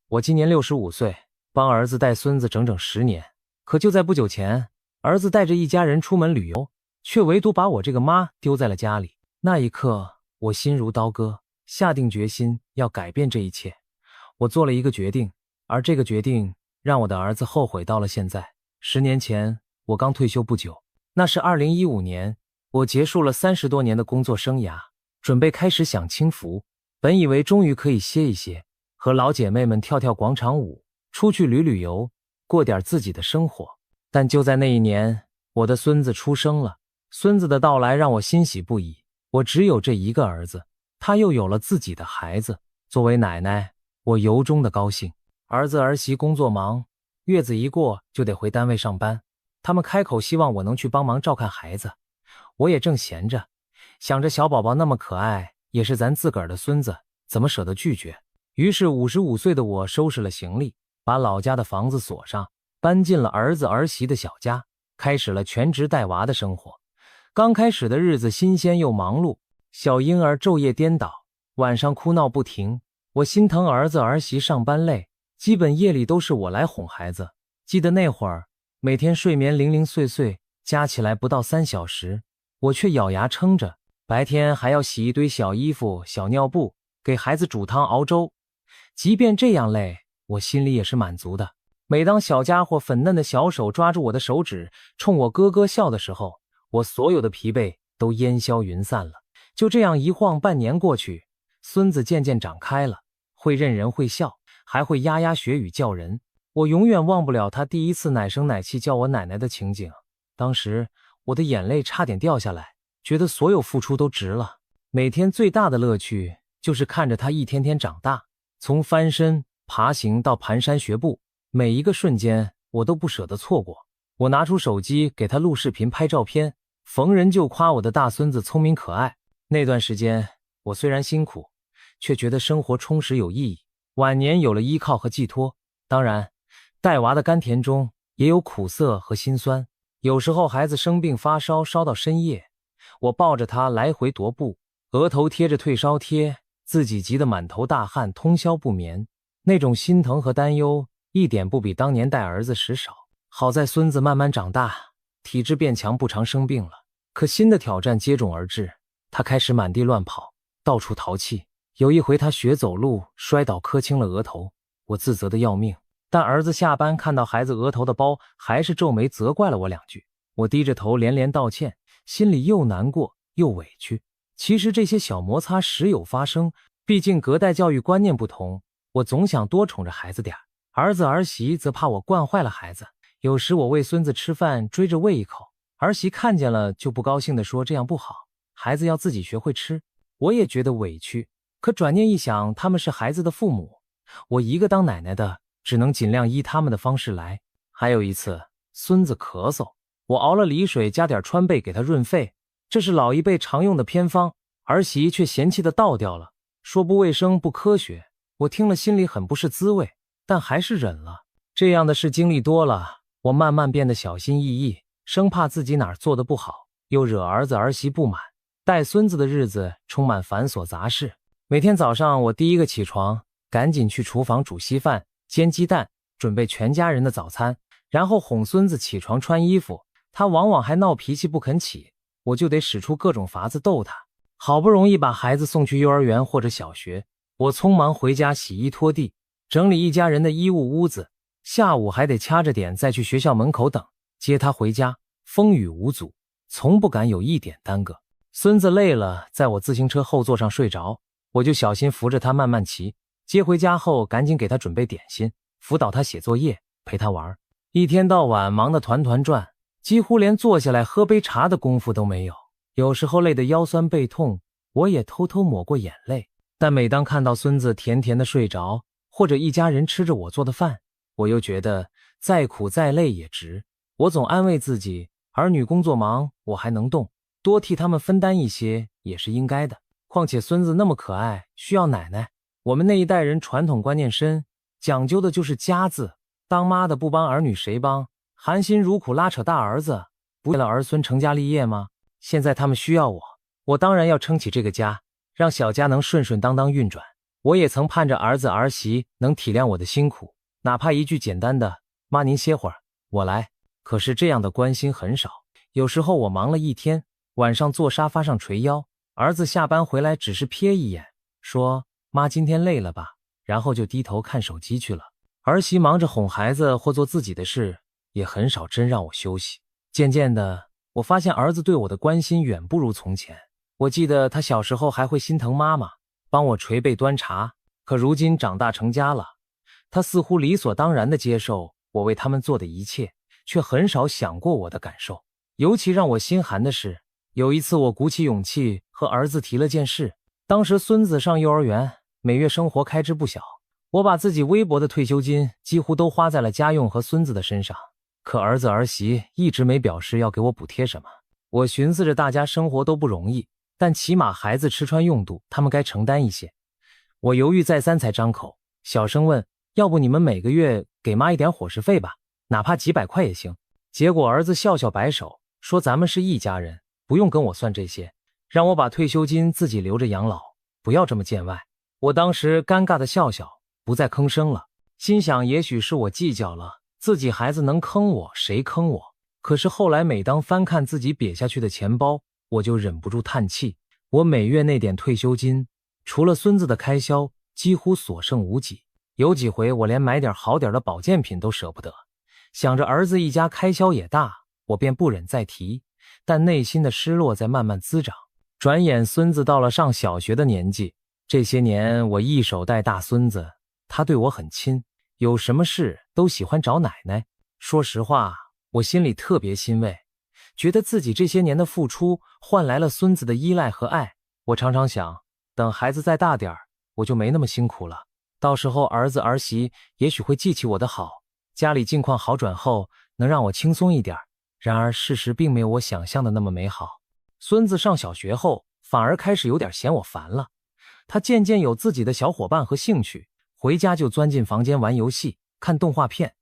我今年65岁，帮儿子带孙子整整10年。可就在不久前，儿子带着一家人出门旅游，却唯独把我这个妈丢在了家里。那一刻，我心如刀割，下定决心要改变这一切。我做了一个决定，而这个决定让我的儿子后悔到了现在。10年前，我刚退休不久，那是2015年，我结束了30多年的工作生涯，准备开始享清福。本以为终于可以歇一歇，和老姐妹们跳跳广场舞，出去旅游，过点自己的生活。但就在那一年，我的孙子出生了。孙子的到来让我欣喜不已。我只有这一个儿子，他又有了自己的孩子。作为奶奶，我由衷的高兴。儿子儿媳工作忙，月子一过就得回单位上班。他们开口希望我能去帮忙照看孩子。我也正闲着，想着小宝宝那么可爱，也是咱自个儿的孙子，怎么舍得拒绝？于是55岁的我收拾了行李，把老家的房子锁上，搬进了儿子儿媳的小家，开始了全职带娃的生活。刚开始的日子新鲜又忙碌，小婴儿昼夜颠倒，晚上哭闹不停。我心疼儿子儿媳上班累，基本夜里都是我来哄孩子。记得那会儿，每天睡眠零零碎碎，加起来不到3小时，我却咬牙撑着。白天还要洗一堆小衣服、小尿布，给孩子煮汤熬粥。即便这样累，我心里也是满足的。每当小家伙粉嫩的小手抓住我的手指，冲我咯咯笑的时候，我所有的疲惫都烟消云散了。就这样一晃半年过去，孙子渐渐长开了，会认人会笑，还会牙牙学语叫人。我永远忘不了他第一次奶声奶气叫我奶奶的情景。当时我的眼泪差点掉下来，觉得所有付出都值了。每天最大的乐趣就是看着他一天天长大，从翻身、爬行到蹒跚学步，每一个瞬间我都不舍得错过。我拿出手机给他录视频拍照片，逢人就夸我的大孙子聪明可爱。那段时间我虽然辛苦，却觉得生活充实有意义，晚年有了依靠和寄托。当然，带娃的甘甜中也有苦涩和辛酸。有时候孩子生病发烧，烧到深夜，我抱着他来回踱步，额头贴着退烧贴，自己急得满头大汗，通宵不眠。那种心疼和担忧一点不比当年带儿子时少。好在孙子慢慢长大，体质变强，不常生病了。可新的挑战接踵而至，他开始满地乱跑，到处淘气。有一回他学走路摔倒磕青了额头，我自责的要命。但儿子下班看到孩子额头的包，还是皱眉责怪了我2句。我低着头连连道歉，心里又难过又委屈。其实这些小摩擦时有发生，毕竟隔代教育观念不同，我总想多宠着孩子点，儿子儿媳则怕我惯坏了孩子。有时我喂孙子吃饭，追着喂一口，儿媳看见了就不高兴地说这样不好，孩子要自己学会吃。我也觉得委屈，可转念一想，他们是孩子的父母，我一个当奶奶的只能尽量依他们的方式来。还有一次，孙子咳嗽，我熬了梨水加点川贝给他润肺，这是老一辈常用的偏方，儿媳却嫌弃的倒掉了，说不卫生不科学。我听了心里很不是滋味，但还是忍了。这样的事经历多了，我慢慢变得小心翼翼，生怕自己哪儿做得不好，又惹儿子儿媳不满。带孙子的日子充满繁琐杂事。每天早上我第一个起床，赶紧去厨房煮稀饭、煎鸡蛋，准备全家人的早餐，然后哄孙子起床穿衣服。他往往还闹脾气不肯起，我就得使出各种法子逗他。好不容易把孩子送去幼儿园或者小学，我匆忙回家洗衣拖地，整理一家人的衣物屋子，下午还得掐着点再去学校门口等，接他回家，风雨无阻，从不敢有一点耽搁。孙子累了，在我自行车后座上睡着，我就小心扶着他慢慢骑，接回家后赶紧给他准备点心，辅导他写作业，陪他玩。一天到晚忙得团团转，几乎连坐下来喝杯茶的功夫都没有。有时候累得腰酸背痛，我也偷偷抹过眼泪。但每当看到孙子甜甜的睡着，或者一家人吃着我做的饭，我又觉得再苦再累也值。我总安慰自己，儿女工作忙，我还能动，多替他们分担一些也是应该的。况且孙子那么可爱，需要奶奶。我们那一代人传统观念深，讲究的就是家字，当妈的不帮儿女谁帮？含辛茹苦拉扯大儿子，不为了儿孙成家立业吗？现在他们需要我，我当然要撑起这个家，让小家能顺顺当当运转。我也曾盼着儿子儿媳能体谅我的辛苦，哪怕一句简单的“妈您歇会儿，我来”，可是这样的关心很少。有时候我忙了一天，晚上坐沙发上捶腰，儿子下班回来只是瞥一眼，说妈今天累了吧，然后就低头看手机去了。儿媳忙着哄孩子或做自己的事，也很少真让我休息。渐渐的，我发现儿子对我的关心远不如从前。我记得他小时候还会心疼妈妈，帮我捶背端茶，可如今长大成家了，他似乎理所当然地接受我为他们做的一切，却很少想过我的感受。尤其让我心寒的是，有一次我鼓起勇气和儿子提了件事。当时孙子上幼儿园，每月生活开支不小，我把自己微薄的退休金几乎都花在了家用和孙子的身上，可儿子儿媳一直没表示要给我补贴什么。我寻思着大家生活都不容易，但起码孩子吃穿用度他们该承担一些。我犹豫再三才张口，小声问，要不你们每个月给妈一点伙食费吧，哪怕几百块也行。结果儿子笑笑摆手，说咱们是一家人，不用跟我算这些，让我把退休金自己留着养老，不要这么见外。我当时尴尬的笑笑，不再吭声了，心想也许是我计较了，自己孩子能坑我谁坑我。可是后来每当翻看自己瘪下去的钱包，我就忍不住叹气，我每月那点退休金除了孙子的开销几乎所剩无几，有几回我连买点好点的保健品都舍不得。想着儿子一家开销也大，我便不忍再提，但内心的失落在慢慢滋长。转眼孙子到了上小学的年纪，这些年我一手带大孙子，他对我很亲，有什么事都喜欢找奶奶。说实话，我心里特别欣慰，觉得自己这些年的付出换来了孙子的依赖和爱。我常常想，等孩子再大点我就没那么辛苦了，到时候儿子儿媳也许会记起我的好，家里境况好转后能让我轻松一点。然而事实并没有我想象的那么美好。孙子上小学后反而开始有点嫌我烦了，他渐渐有自己的小伙伴和兴趣，回家就钻进房间玩游戏看动画片，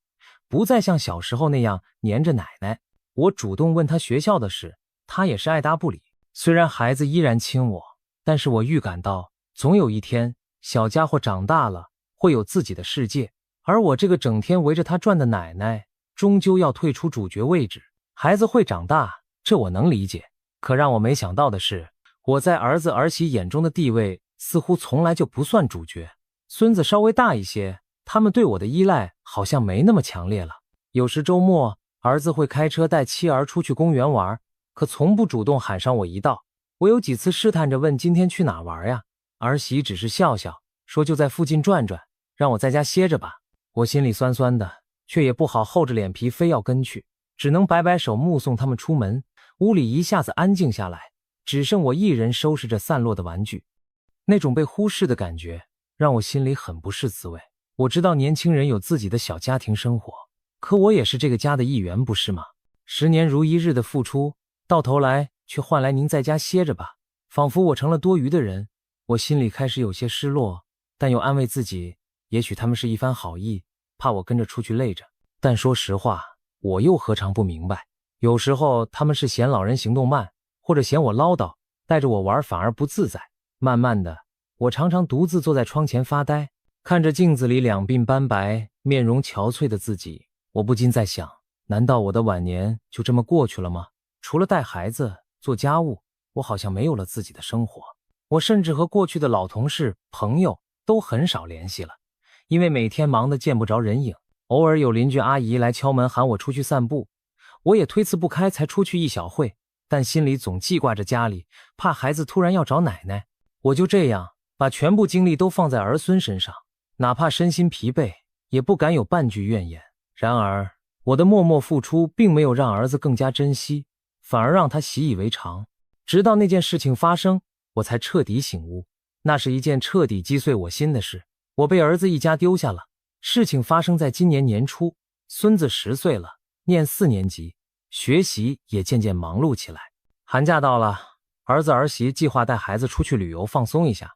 不再像小时候那样黏着奶奶。我主动问他学校的事，他也是爱答不理。虽然孩子依然亲我，但是我预感到总有一天小家伙长大了会有自己的世界，而我这个整天围着他转的奶奶终究要退出主角位置。孩子会长大，这我能理解，可让我没想到的是，我在儿子儿媳眼中的地位似乎从来就不算主角。孙子稍微大一些，他们对我的依赖好像没那么强烈了。有时周末儿子会开车带妻儿出去公园玩，可从不主动喊上我一道。我有几次试探着问今天去哪玩呀，儿媳只是笑笑，说就在附近转转，让我在家歇着吧。我心里酸酸的，却也不好厚着脸皮非要跟去，只能摆摆手目送他们出门。屋里一下子安静下来，只剩我一人收拾着散落的玩具。那种被忽视的感觉让我心里很不是滋味。我知道年轻人有自己的小家庭生活，可我也是这个家的一员，不是吗？10年如一日的付出，到头来却换来您在家歇着吧，仿佛我成了多余的人。我心里开始有些失落，但又安慰自己，也许他们是一番好意，怕我跟着出去累着。但说实话，我又何尝不明白，有时候他们是嫌老人行动慢，或者嫌我唠叨，带着我玩反而不自在。慢慢的，我常常独自坐在窗前发呆，看着镜子里两鬓斑白、面容憔悴的自己，我不禁在想，难道我的晚年就这么过去了吗？除了带孩子、做家务，我好像没有了自己的生活。我甚至和过去的老同事、朋友都很少联系了，因为每天忙得见不着人影。偶尔有邻居阿姨来敲门喊我出去散步，我也推辞不开才出去一小会，但心里总记挂着家里，怕孩子突然要找奶奶。我就这样把全部精力都放在儿孙身上，哪怕身心疲惫，也不敢有半句怨言。然而我的默默付出并没有让儿子更加珍惜，反而让他习以为常。直到那件事情发生，我才彻底醒悟，那是一件彻底击碎我心的事。我被儿子一家丢下了。事情发生在今年年初，孙子10岁了，念4年级，学习也渐渐忙碌起来。寒假到了，儿子儿媳计划带孩子出去旅游放松一下。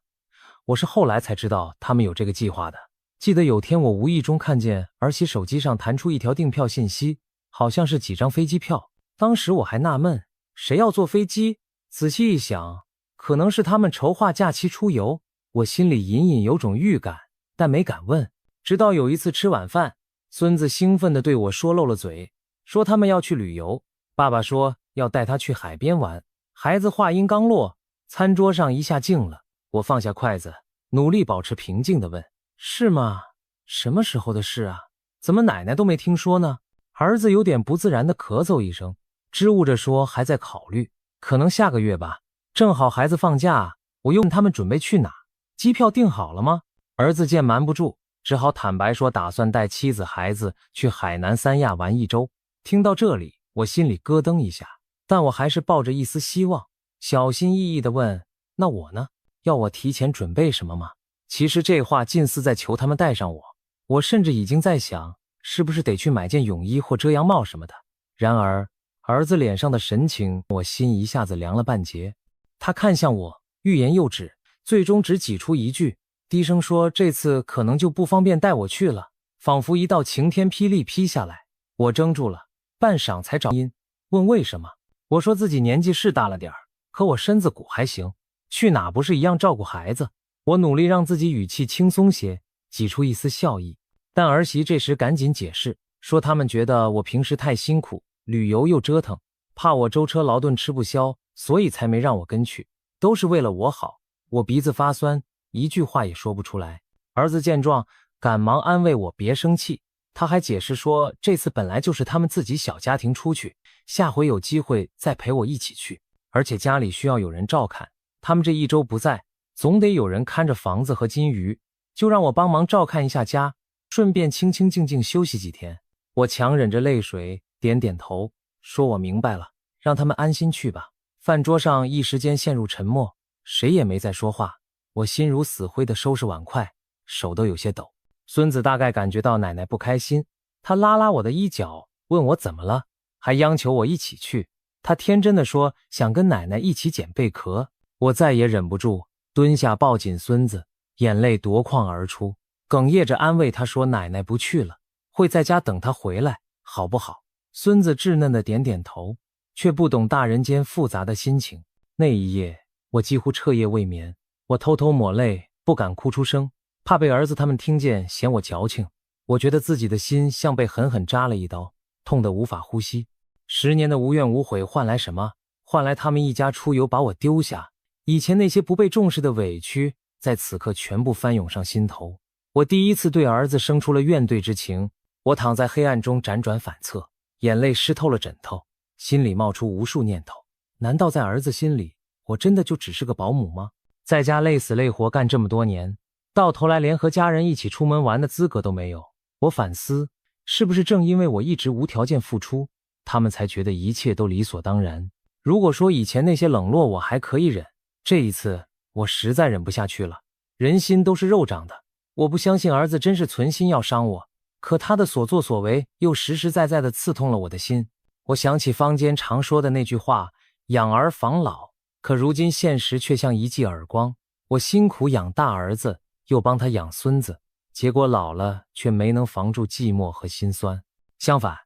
我是后来才知道他们有这个计划的。记得有天我无意中看见儿媳手机上弹出一条订票信息，好像是几张飞机票。当时我还纳闷，谁要坐飞机？仔细一想，可能是他们筹划假期出游。我心里隐隐有种预感，但没敢问。直到有一次吃晚饭，孙子兴奋地对我说漏了嘴，说他们要去旅游，爸爸说要带他去海边玩。孩子话音刚落，餐桌上一下静了。我放下筷子，努力保持平静地问：是吗？什么时候的事啊？怎么奶奶都没听说呢？儿子有点不自然地咳嗽一声，支吾着说还在考虑，可能下个月吧。正好孩子放假，我又问他们准备去哪，机票订好了吗？儿子见瞒不住，只好坦白说打算带妻子孩子去海南三亚玩1周。听到这里，我心里咯噔一下，但我还是抱着一丝希望，小心翼翼地问：那我呢？要我提前准备什么吗？其实这话近似在求他们带上我，我甚至已经在想，是不是得去买件泳衣或遮阳帽什么的。然而儿子脸上的神情，我心一下子凉了半截。他看向我，欲言又止，最终只挤出一句，低声说这次可能就不方便带我去了，仿佛一道晴天霹雳劈下来。我怔住了，半晌才找音，问为什么。我说自己年纪是大了点儿，可我身子骨还行，去哪不是一样照顾孩子。我努力让自己语气轻松些，挤出一丝笑意。但儿媳这时赶紧解释，说他们觉得我平时太辛苦，旅游又折腾，怕我舟车劳顿吃不消，所以才没让我跟去，都是为了我好。我鼻子发酸，一句话也说不出来。儿子见状，赶忙安慰我别生气，他还解释说这次本来就是他们自己小家庭出去，下回有机会再陪我一起去，而且家里需要有人照看，他们这1周不在，总得有人看着房子和金鱼，就让我帮忙照看一下家，顺便清清静静休息几天。我强忍着泪水点点头，说我明白了，让他们安心去吧。饭桌上一时间陷入沉默，谁也没再说话。我心如死灰地收拾碗筷，手都有些抖。孙子大概感觉到奶奶不开心，他拉拉我的衣角，问我怎么了，还央求我一起去。他天真地说想跟奶奶一起捡贝壳。我再也忍不住，蹲下抱紧孙子，眼泪夺眶而出，哽咽着安慰他说奶奶不去了，会在家等他回来，好不好？孙子稚嫩的点点头，却不懂大人间复杂的心情。那一夜，我几乎彻夜未眠，我偷偷抹泪，不敢哭出声，怕被儿子他们听见嫌我矫情。我觉得自己的心像被狠狠扎了一刀，痛得无法呼吸。10年的无怨无悔换来什么？换来他们一家出游把我丢下，以前那些不被重视的委屈，在此刻全部翻涌上心头。我第一次对儿子生出了怨怼之情。我躺在黑暗中辗转反侧，眼泪湿透了枕头，心里冒出无数念头。难道在儿子心里，我真的就只是个保姆吗？在家累死累活干这么多年，到头来连和家人一起出门玩的资格都没有。我反思，是不是正因为我一直无条件付出，他们才觉得一切都理所当然。如果说以前那些冷落我还可以忍，这一次我实在忍不下去了。人心都是肉长的，我不相信儿子真是存心要伤我，可他的所作所为又实实在在地刺痛了我的心。我想起坊间常说的那句话，养儿防老，可如今现实却像一记耳光。我辛苦养大儿子，又帮他养孙子，结果老了却没能防住寂寞和心酸。相反，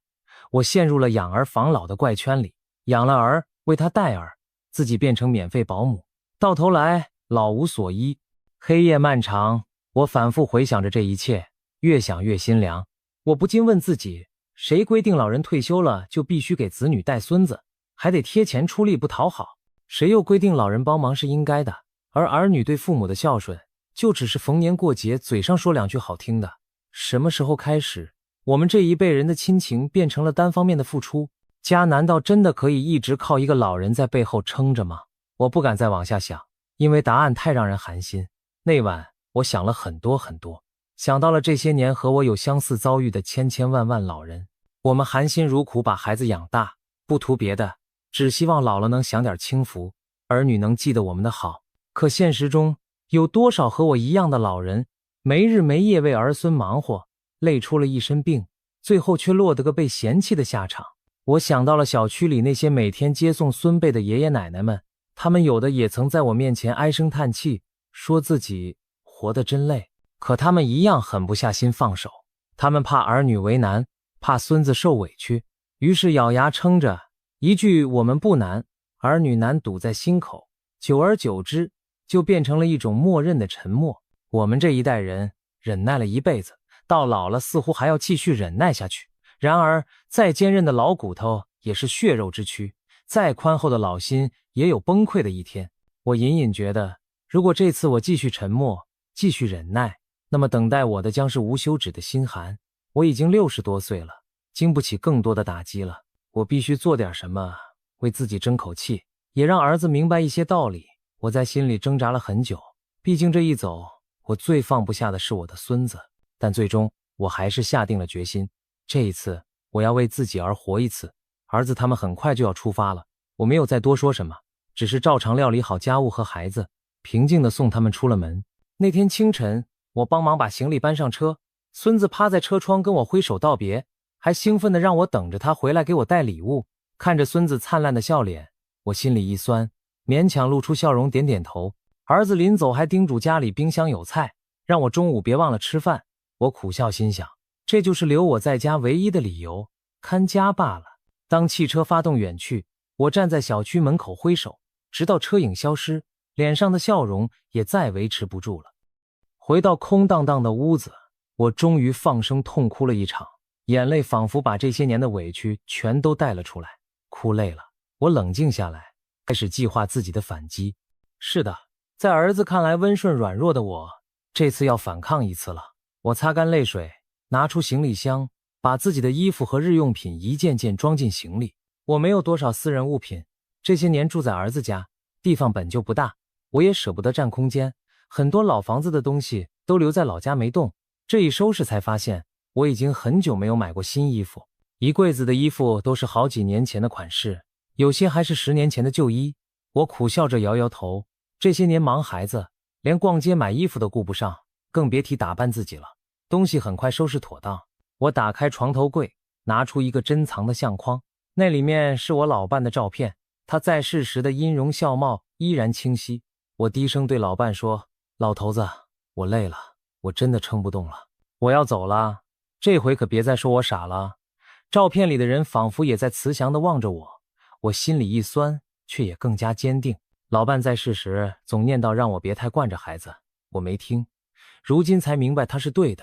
我陷入了养儿防老的怪圈里，养了儿，为他带儿，自己变成免费保姆，到头来老无所依。黑夜漫长，我反复回想着这一切，越想越心凉。我不禁问自己，谁规定老人退休了就必须给子女带孙子，还得贴钱出力不讨好？谁又规定老人帮忙是应该的，而儿女对父母的孝顺就只是逢年过节嘴上说两句好听的？什么时候开始，我们这一辈人的亲情变成了单方面的付出？家难道真的可以一直靠一个老人在背后撑着吗？我不敢再往下想，因为答案太让人寒心。那晚我想了很多很多，想到了这些年和我有相似遭遇的千千万万老人。我们含辛茹苦把孩子养大，不图别的，只希望老了能享点清福，儿女能记得我们的好。可现实中，有多少和我一样的老人，没日没夜为儿孙忙活，累出了一身病，最后却落得个被嫌弃的下场。我想到了小区里那些每天接送孙辈的爷爷奶奶们，他们有的也曾在我面前唉声叹气，说自己活得真累，可他们一样狠不下心放手。他们怕儿女为难，怕孙子受委屈，于是咬牙撑着，一句我们不难，儿女难堵在心口，久而久之就变成了一种默认的沉默。我们这一代人忍耐了一辈子，到老了似乎还要继续忍耐下去。然而，再坚韧的老骨头也是血肉之躯，再宽厚的老心也有崩溃的一天。我隐隐觉得，如果这次我继续沉默，继续忍耐，那么等待我的将是无休止的心寒。我已经60多岁了，经不起更多的打击了。我必须做点什么，为自己争口气，也让儿子明白一些道理。我在心里挣扎了很久，毕竟这一走，我最放不下的是我的孙子。但最终，我还是下定了决心，这一次，我要为自己而活一次。儿子他们很快就要出发了，我没有再多说什么，只是照常料理好家务和孩子，平静地送他们出了门。那天清晨，我帮忙把行李搬上车，孙子趴在车窗跟我挥手道别，还兴奋地让我等着他回来给我带礼物。看着孙子灿烂的笑脸，我心里一酸，勉强露出笑容，点点头。儿子临走还叮嘱家里冰箱有菜，让我中午别忘了吃饭。我苦笑心想，这就是留我在家唯一的理由，看家罢了。当汽车发动远去，我站在小区门口挥手，直到车影消失，脸上的笑容也再维持不住了。回到空荡荡的屋子，我终于放声痛哭了一场，眼泪仿佛把这些年的委屈全都带了出来。哭累了，我冷静下来，开始计划自己的反击。是的，在儿子看来温顺软弱的我，这次要反抗一次了。我擦干泪水，拿出行李箱，把自己的衣服和日用品一件件装进行李。我没有多少私人物品，这些年住在儿子家，地方本就不大，我也舍不得占空间，很多老房子的东西都留在老家没动。这一收拾才发现，我已经很久没有买过新衣服，一柜子的衣服都是好几年前的款式，有些还是10年前的旧衣。我苦笑着摇摇头，这些年忙孩子，连逛街买衣服都顾不上，更别提打扮自己了。东西很快收拾妥当，我打开床头柜，拿出一个珍藏的相框，那里面是我老伴的照片，他在世时的音容笑貌依然清晰。我低声对老伴说，老头子，我累了，我真的撑不动了，我要走了，这回可别再说我傻了。照片里的人仿佛也在慈祥地望着我，我心里一酸，却也更加坚定。老伴在世时总念叨让我别太惯着孩子，我没听，如今才明白他是对的。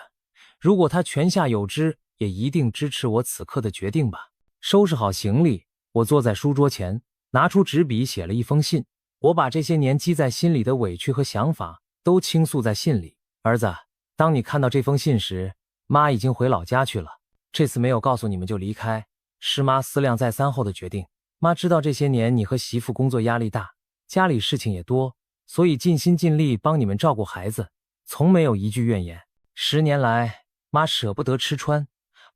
如果他泉下有知，也一定支持我此刻的决定吧。收拾好行李，我坐在书桌前，拿出纸笔写了一封信。我把这些年积在心里的委屈和想法都倾诉在信里。儿子，当你看到这封信时，妈已经回老家去了。这次没有告诉你们就离开，是妈思量再三后的决定。妈知道这些年你和媳妇工作压力大，家里事情也多，所以尽心尽力帮你们照顾孩子，从没有一句怨言。10年来，妈舍不得吃穿，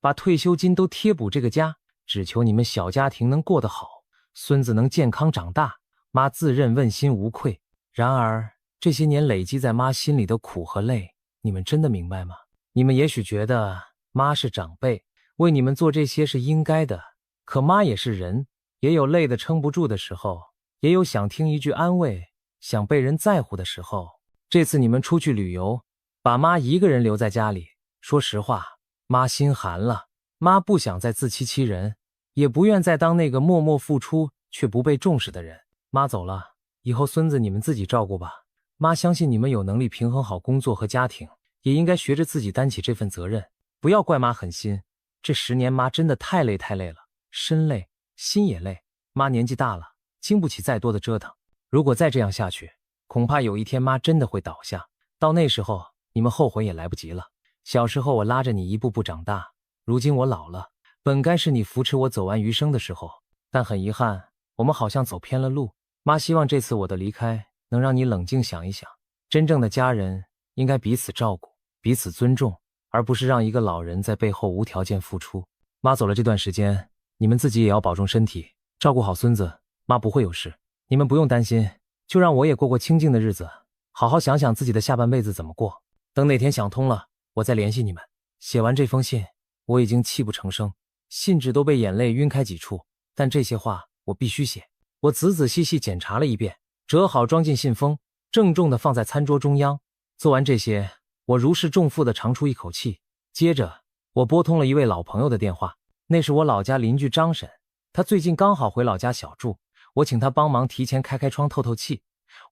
把退休金都贴补这个家，只求你们小家庭能过得好，孙子能健康长大，妈自认问心无愧。然而，这些年累积在妈心里的苦和累，你们真的明白吗？你们也许觉得妈是长辈，为你们做这些是应该的，可妈也是人，也有累得撑不住的时候，也有想听一句安慰，想被人在乎的时候。这次你们出去旅游，把妈一个人留在家里，说实话，妈心寒了。妈不想再自欺欺人，也不愿再当那个默默付出却不被重视的人。妈走了，以后孙子你们自己照顾吧。妈相信你们有能力平衡好工作和家庭，也应该学着自己担起这份责任。不要怪妈狠心，这10年妈真的太累了，身累，心也累。妈年纪大了，经不起再多的折腾。如果再这样下去，恐怕有一天妈真的会倒下，到那时候你们后悔也来不及了。小时候我拉着你一步步长大，如今我老了，本该是你扶持我走完余生的时候，但很遗憾，我们好像走偏了路。妈希望这次我的离开能让你冷静想一想，真正的家人应该彼此照顾，彼此尊重，而不是让一个老人在背后无条件付出。妈走了这段时间，你们自己也要保重身体，照顾好孙子，妈不会有事，你们不用担心，就让我也过过清静的日子，好好想想自己的下半辈子怎么过。等哪天想通了，我再联系你们。写完这封信，我已经泣不成声，信纸都被眼泪晕开几处，但这些话我必须写。我仔仔细细检查了一遍，折好装进信封，郑重地放在餐桌中央。做完这些，我如释重负地长出一口气。接着，我拨通了一位老朋友的电话，那是我老家邻居张婶，他最近刚好回老家小住，我请他帮忙提前开窗透透气。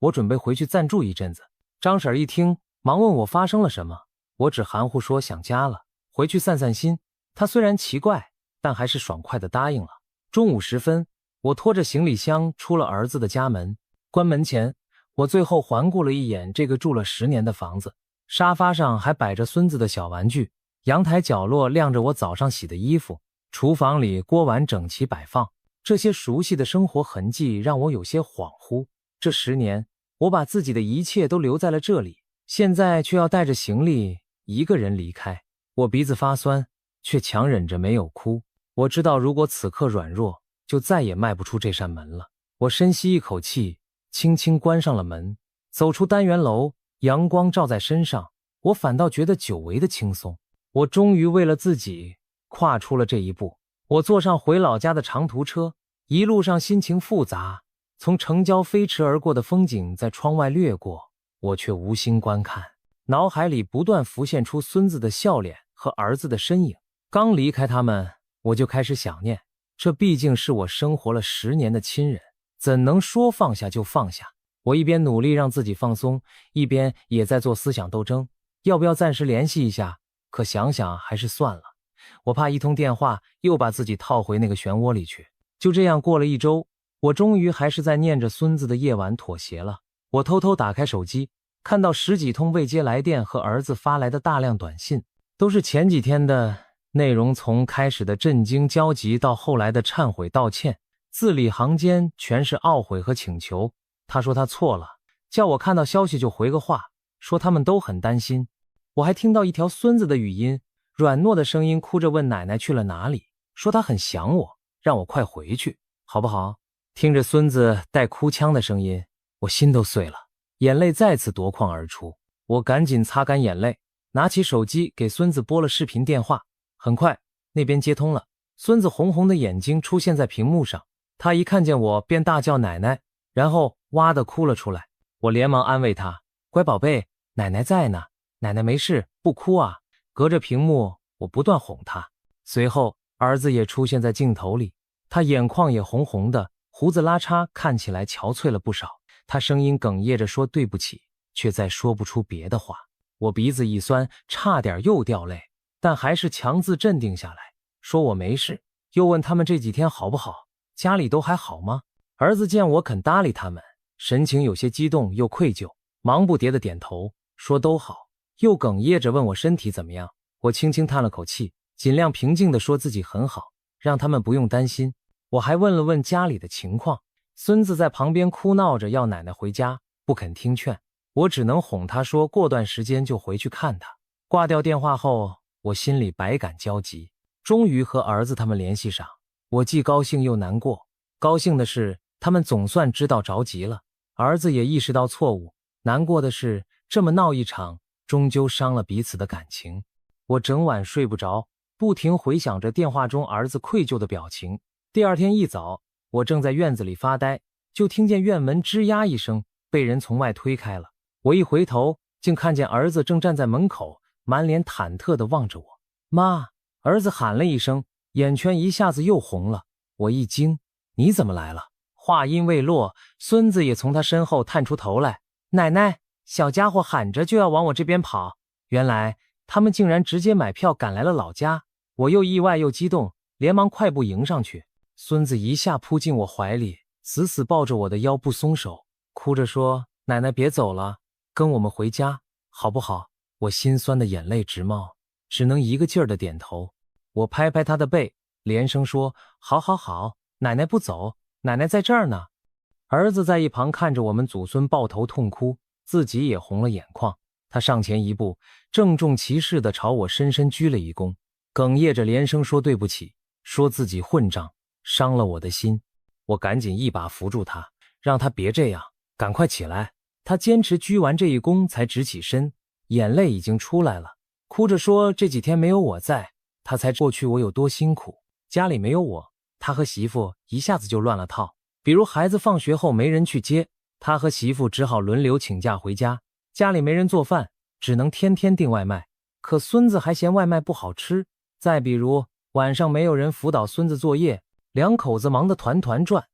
我准备回去暂住一阵子。张婶一听，忙问我发生了什么，我只含糊说想家了，回去散散心。她虽然奇怪，但还是爽快地答应了。中午时分，我拖着行李箱出了儿子的家门，关门前，我最后环顾了一眼这个住了10年的房子，沙发上还摆着孙子的小玩具，阳台角落晾着我早上洗的衣服，厨房里锅碗整齐摆放。这些熟悉的生活痕迹让我有些恍惚。这10年，我把自己的一切都留在了这里，现在却要带着行李一个人离开。我鼻子发酸，却强忍着没有哭。我知道如果此刻软弱，就再也迈不出这扇门了。我深吸一口气，轻轻关上了门，走出单元楼，阳光照在身上，我反倒觉得久违的轻松。我终于为了自己跨出了这一步。我坐上回老家的长途车，一路上心情复杂，从城郊飞驰而过的风景在窗外掠过，我却无心观看，脑海里不断浮现出孙子的笑脸和儿子的身影。刚离开他们，我就开始想念，这毕竟是我生活了10年的亲人，怎能说放下就放下？我一边努力让自己放松，一边也在做思想斗争，要不要暂时联系一下？可想想还是算了，我怕一通电话又把自己套回那个漩涡里去。就这样过了1周，我终于还是在念着孙子的夜晚妥协了。我偷偷打开手机，看到10几通未接来电和儿子发来的大量短信，都是前几天的内容，从开始的震惊焦急到后来的忏悔道歉，字里行间全是懊悔和请求。他说他错了，叫我看到消息就回个话，说他们都很担心。我还听到一条孙子的语音，软糯的声音哭着问奶奶去了哪里，说他很想我，让我快回去，好不好？听着孙子带哭腔的声音，我心都碎了，眼泪再次夺眶而出。我赶紧擦干眼泪，拿起手机给孙子拨了视频电话。很快，那边接通了，孙子红红的眼睛出现在屏幕上，他一看见我便大叫奶奶，然后哇地哭了出来。我连忙安慰他，乖宝贝，奶奶在呢，奶奶没事，不哭啊。隔着屏幕，我不断哄他。随后，儿子也出现在镜头里，他眼眶也红红的，胡子拉碴，看起来憔悴了不少。他声音哽咽着说对不起，却再说不出别的话。我鼻子一酸，差点又掉泪，但还是强自镇定下来，说我没事，又问他们这几天好不好，家里都还好吗？儿子见我肯搭理他们，神情有些激动又愧疚，忙不迭地点头，说都好，又哽咽着问我身体怎么样。我轻轻叹了口气，尽量平静地说自己很好，让他们不用担心。我还问了问家里的情况，孙子在旁边哭闹着要奶奶回家，不肯听劝，我只能哄他说过段时间就回去看他。挂掉电话后，我心里百感交集，终于和儿子他们联系上，我既高兴又难过。高兴的是他们总算知道着急了，儿子也意识到错误，难过的是这么闹一场，终究伤了彼此的感情。我整晚睡不着，不停回想着电话中儿子愧疚的表情。第二天一早，我正在院子里发呆，就听见院门吱呀一声，被人从外推开了。我一回头，竟看见儿子正站在门口，满脸忐忑地望着我。妈！儿子喊了一声，眼圈一下子又红了。我一惊，你怎么来了？话音未落，孙子也从他身后探出头来。奶奶！小家伙喊着就要往我这边跑。原来他们竟然直接买票赶来了老家。我又意外又激动，连忙快步迎上去。孙子一下扑进我怀里，死死抱着我的腰不松手，哭着说，奶奶别走了，跟我们回家好不好？我心酸的眼泪直冒，只能一个劲儿的点头。我拍拍他的背，连声说，好好好，奶奶不走，奶奶在这儿呢。儿子在一旁看着我们祖孙抱头痛哭，自己也红了眼眶。他上前一步，郑重其事地朝我深深鞠了一躬，哽咽着连声说对不起，说自己混账，伤了我的心。我赶紧一把扶住他，让他别这样，赶快起来。他坚持鞠完这一躬才直起身，眼泪已经出来了，哭着说这几天没有我在，他才过去我有多辛苦。家里没有我，他和媳妇一下子就乱了套。比如孩子放学后没人去接，他和媳妇只好轮流请假回家，家里没人做饭，只能天天订外卖。可孙子还嫌外卖不好吃。再比如晚上没有人辅导孙子作业，两口子忙得团团转。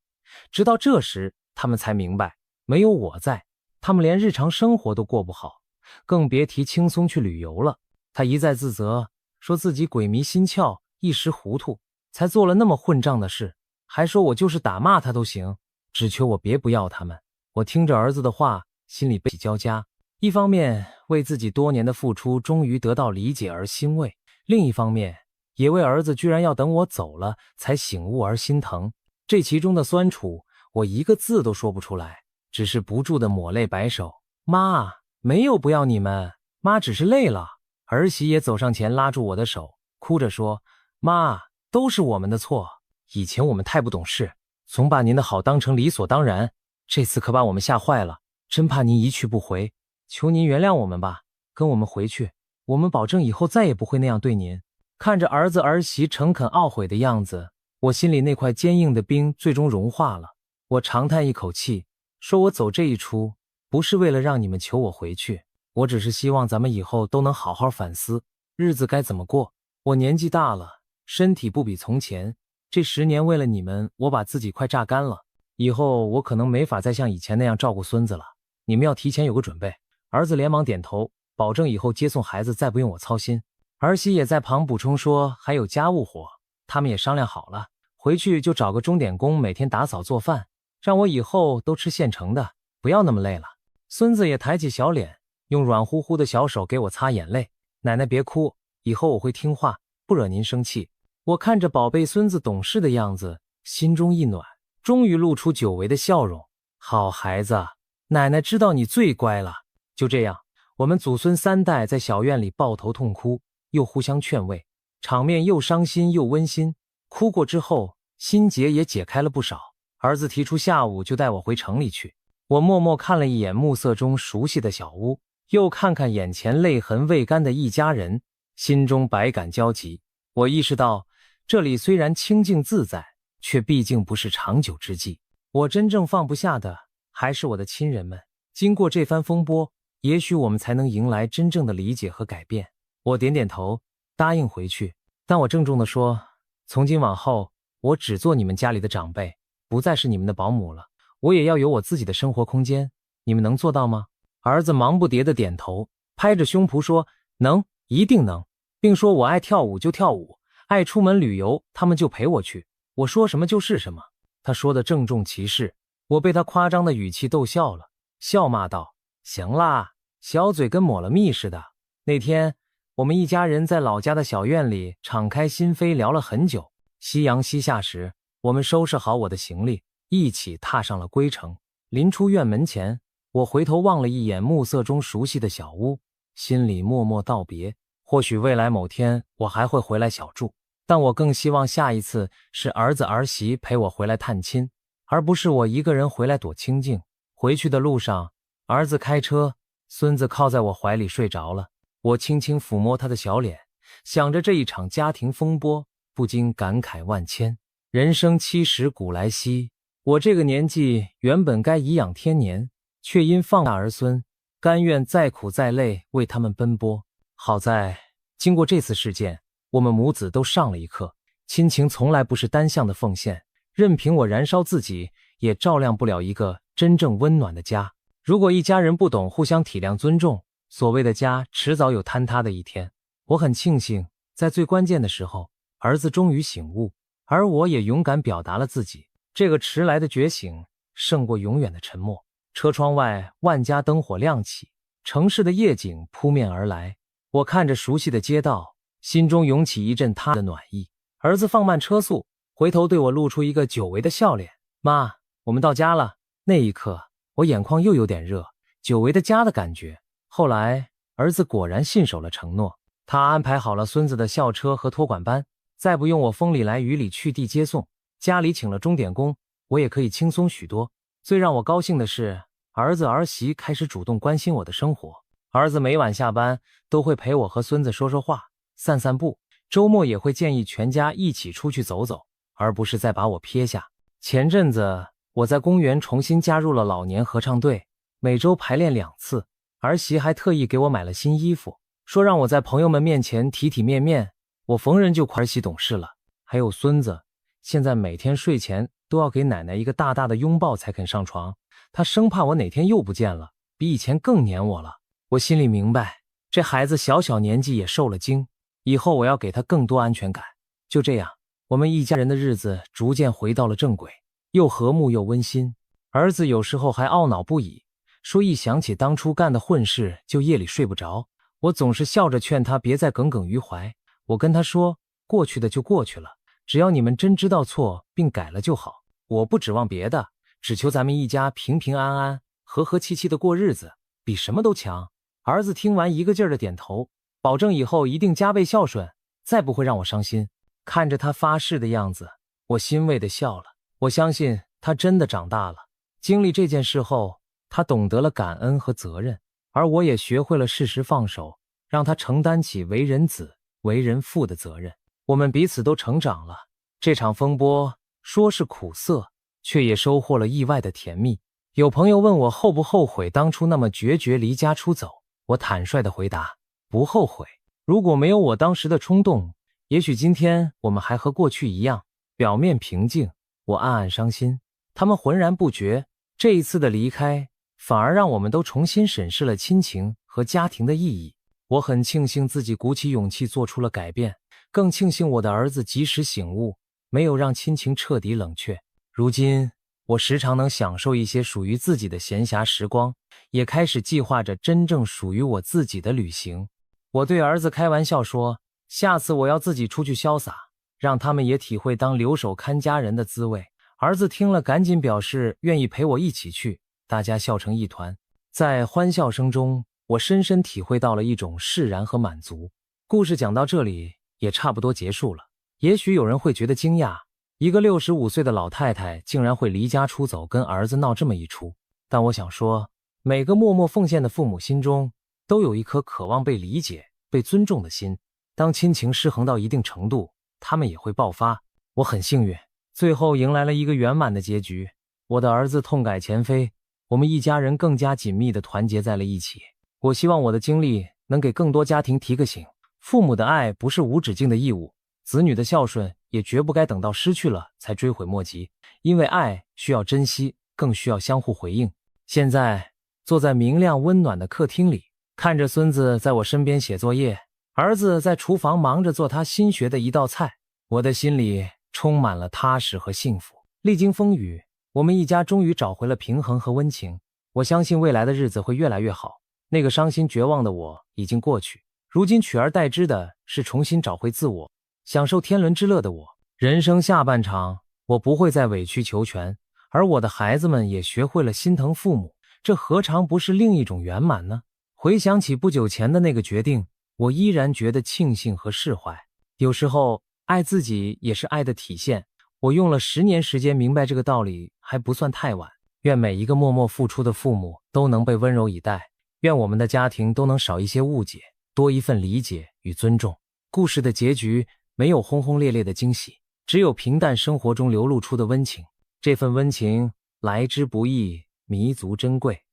直到这时他们才明白，没有我在，他们连日常生活都过不好，更别提轻松去旅游了。他一再自责，说自己鬼迷心窍，一时糊涂，才做了那么混账的事，还说我就是打骂他都行，只求我别不要他们。我听着儿子的话，心里悲喜交加，一方面为自己多年的付出终于得到理解而欣慰，另一方面也为儿子居然要等我走了才醒悟而心疼。这其中的酸楚，我一个字都说不出来，只是不住的抹泪摆手。妈，没有不要你们，妈只是累了。儿媳也走上前拉住我的手，哭着说，妈，都是我们的错，以前我们太不懂事，总把您的好当成理所当然，这次可把我们吓坏了，真怕您一去不回，求您原谅我们吧，跟我们回去，我们保证以后再也不会那样对您。看着儿子儿媳诚恳懊悔的样子，我心里那块坚硬的冰最终融化了。我长叹一口气，说我走这一出，不是为了让你们求我回去，我只是希望咱们以后都能好好反思，日子该怎么过。我年纪大了，身体不比从前，这10年为了你们，我把自己快榨干了，以后我可能没法再像以前那样照顾孙子了，你们要提前有个准备。儿子连忙点头，保证以后接送孩子再不用我操心。儿媳也在旁补充说，还有家务活，他们也商量好了，回去就找个钟点工每天打扫做饭，让我以后都吃现成的，不要那么累了。孙子也抬起小脸，用软乎乎的小手给我擦眼泪，奶奶别哭，以后我会听话，不惹您生气。我看着宝贝孙子懂事的样子，心中一暖，终于露出久违的笑容。好孩子，奶奶知道你最乖了。就这样，我们祖孙3代在小院里抱头痛哭，又互相劝慰，场面又伤心又温馨。哭过之后，心结也解开了不少。儿子提出下午就带我回城里去，我默默看了一眼暮色中熟悉的小屋，又看看眼前泪痕未干的一家人，心中百感交集。我意识到，这里虽然清静自在，却毕竟不是长久之计。我真正放不下的还是我的亲人们。经过这番风波，也许我们才能迎来真正的理解和改变。我点点头，答应回去，但我郑重地说，从今往后，我只做你们家里的长辈，不再是你们的保姆了，我也要有我自己的生活空间，你们能做到吗？儿子忙不迭地点头，拍着胸脯说，能，一定能，并说我爱跳舞就跳舞，爱出门旅游，他们就陪我去，我说什么就是什么。他说的郑重其事，我被他夸张的语气逗笑了，笑骂道，行啦，小嘴跟抹了蜜似的。那天我们一家人在老家的小院里敞开心扉聊了很久，夕阳西下时，我们收拾好我的行李，一起踏上了归程。临出院门前，我回头望了一眼暮色中熟悉的小屋，心里默默道别。或许未来某天我还会回来小住，但我更希望下一次是儿子儿媳陪我回来探亲，而不是我一个人回来躲清静。回去的路上，儿子开车，孙子靠在我怀里睡着了，我轻轻抚摸他的小脸，想着这一场家庭风波，不禁感慨万千。人生70古来稀，我这个年纪原本该颐养天年，却因放大儿孙，甘愿再苦再累为他们奔波。好在经过这次事件，我们母子都上了一课，亲情从来不是单向的奉献，任凭我燃烧自己，也照亮不了一个真正温暖的家。如果一家人不懂互相体谅尊重，所谓的家迟早有坍塌的一天。我很庆幸，在最关键的时候，儿子终于醒悟，而我也勇敢表达了自己。这个迟来的觉醒，胜过永远的沉默。车窗外万家灯火亮起，城市的夜景扑面而来。我看着熟悉的街道，心中涌起一阵他的暖意。儿子放慢车速，回头对我露出一个久违的笑脸，妈，我们到家了。那一刻，我眼眶又有点热，久违的家的感觉。后来，儿子果然信守了承诺，他安排好了孙子的校车和托管班，再不用我风里来雨里去地接送，家里请了钟点工，我也可以轻松许多。最让我高兴的是，儿子儿媳开始主动关心我的生活。儿子每晚下班都会陪我和孙子说说话，散散步，周末也会建议全家一起出去走走，而不是再把我撇下。前阵子我在公园重新加入了老年合唱队，每周排练2次，儿媳还特意给我买了新衣服，说让我在朋友们面前体体面面。我逢人就夸儿媳懂事了。还有孙子，现在每天睡前都要给奶奶一个大大的拥抱才肯上床，他生怕我哪天又不见了，比以前更黏我了。我心里明白，这孩子小小年纪也受了惊，以后我要给他更多安全感。就这样，我们一家人的日子逐渐回到了正轨，又和睦又温馨。儿子有时候还懊恼不已，说一想起当初干的混事就夜里睡不着。我总是笑着劝他别再耿耿于怀。我跟他说，过去的就过去了，只要你们真知道错并改了就好。我不指望别的，只求咱们一家平平安安、和和气气的过日子，比什么都强。儿子听完一个劲儿的点头，保证以后一定加倍孝顺，再不会让我伤心。看着他发誓的样子，我欣慰地笑了。我相信他真的长大了，经历这件事后，他懂得了感恩和责任，而我也学会了适时放手，让他承担起为人子、为人父的责任。我们彼此都成长了。这场风波说是苦涩，却也收获了意外的甜蜜。有朋友问我后不后悔当初那么决绝离家出走，我坦率地回答，不后悔。如果没有我当时的冲动，也许今天我们还和过去一样，表面平静，我暗暗伤心，他们浑然不觉。这一次的离开，反而让我们都重新审视了亲情和家庭的意义。我很庆幸自己鼓起勇气做出了改变，更庆幸我的儿子及时醒悟，没有让亲情彻底冷却。如今，我时常能享受一些属于自己的闲暇时光，也开始计划着真正属于我自己的旅行。我对儿子开玩笑说，下次我要自己出去潇洒，让他们也体会当留守看家人的滋味。儿子听了赶紧表示愿意陪我一起去，大家笑成一团。在欢笑声中，我深深体会到了一种释然和满足。故事讲到这里也差不多结束了。也许有人会觉得惊讶，一个65岁的老太太竟然会离家出走，跟儿子闹这么一出。但我想说，每个默默奉献的父母心中都有一颗渴望被理解、被尊重的心。当亲情失衡到一定程度，他们也会爆发。我很幸运，最后迎来了一个圆满的结局。我的儿子痛改前非，我们一家人更加紧密地团结在了一起。我希望我的经历能给更多家庭提个醒，父母的爱不是无止境的义务，子女的孝顺也绝不该等到失去了才追悔莫及，因为爱需要珍惜，更需要相互回应。现在坐在明亮温暖的客厅里，看着孙子在我身边写作业，儿子在厨房忙着做他新学的一道菜，我的心里充满了踏实和幸福。历经风雨，我们一家终于找回了平衡和温情。我相信未来的日子会越来越好。那个伤心绝望的我已经过去，如今取而代之的是重新找回自我，享受天伦之乐的我。人生下半场，我不会再委曲求全，而我的孩子们也学会了心疼父母，这何尝不是另一种圆满呢？回想起不久前的那个决定，我依然觉得庆幸和释怀。有时候，爱自己也是爱的体现。我用了10年时间明白这个道理，还不算太晚。愿每一个默默付出的父母都能被温柔以待，愿我们的家庭都能少一些误解，多一份理解与尊重。故事的结局没有轰轰烈烈的惊喜，只有平淡生活中流露出的温情。这份温情来之不易，弥足珍贵。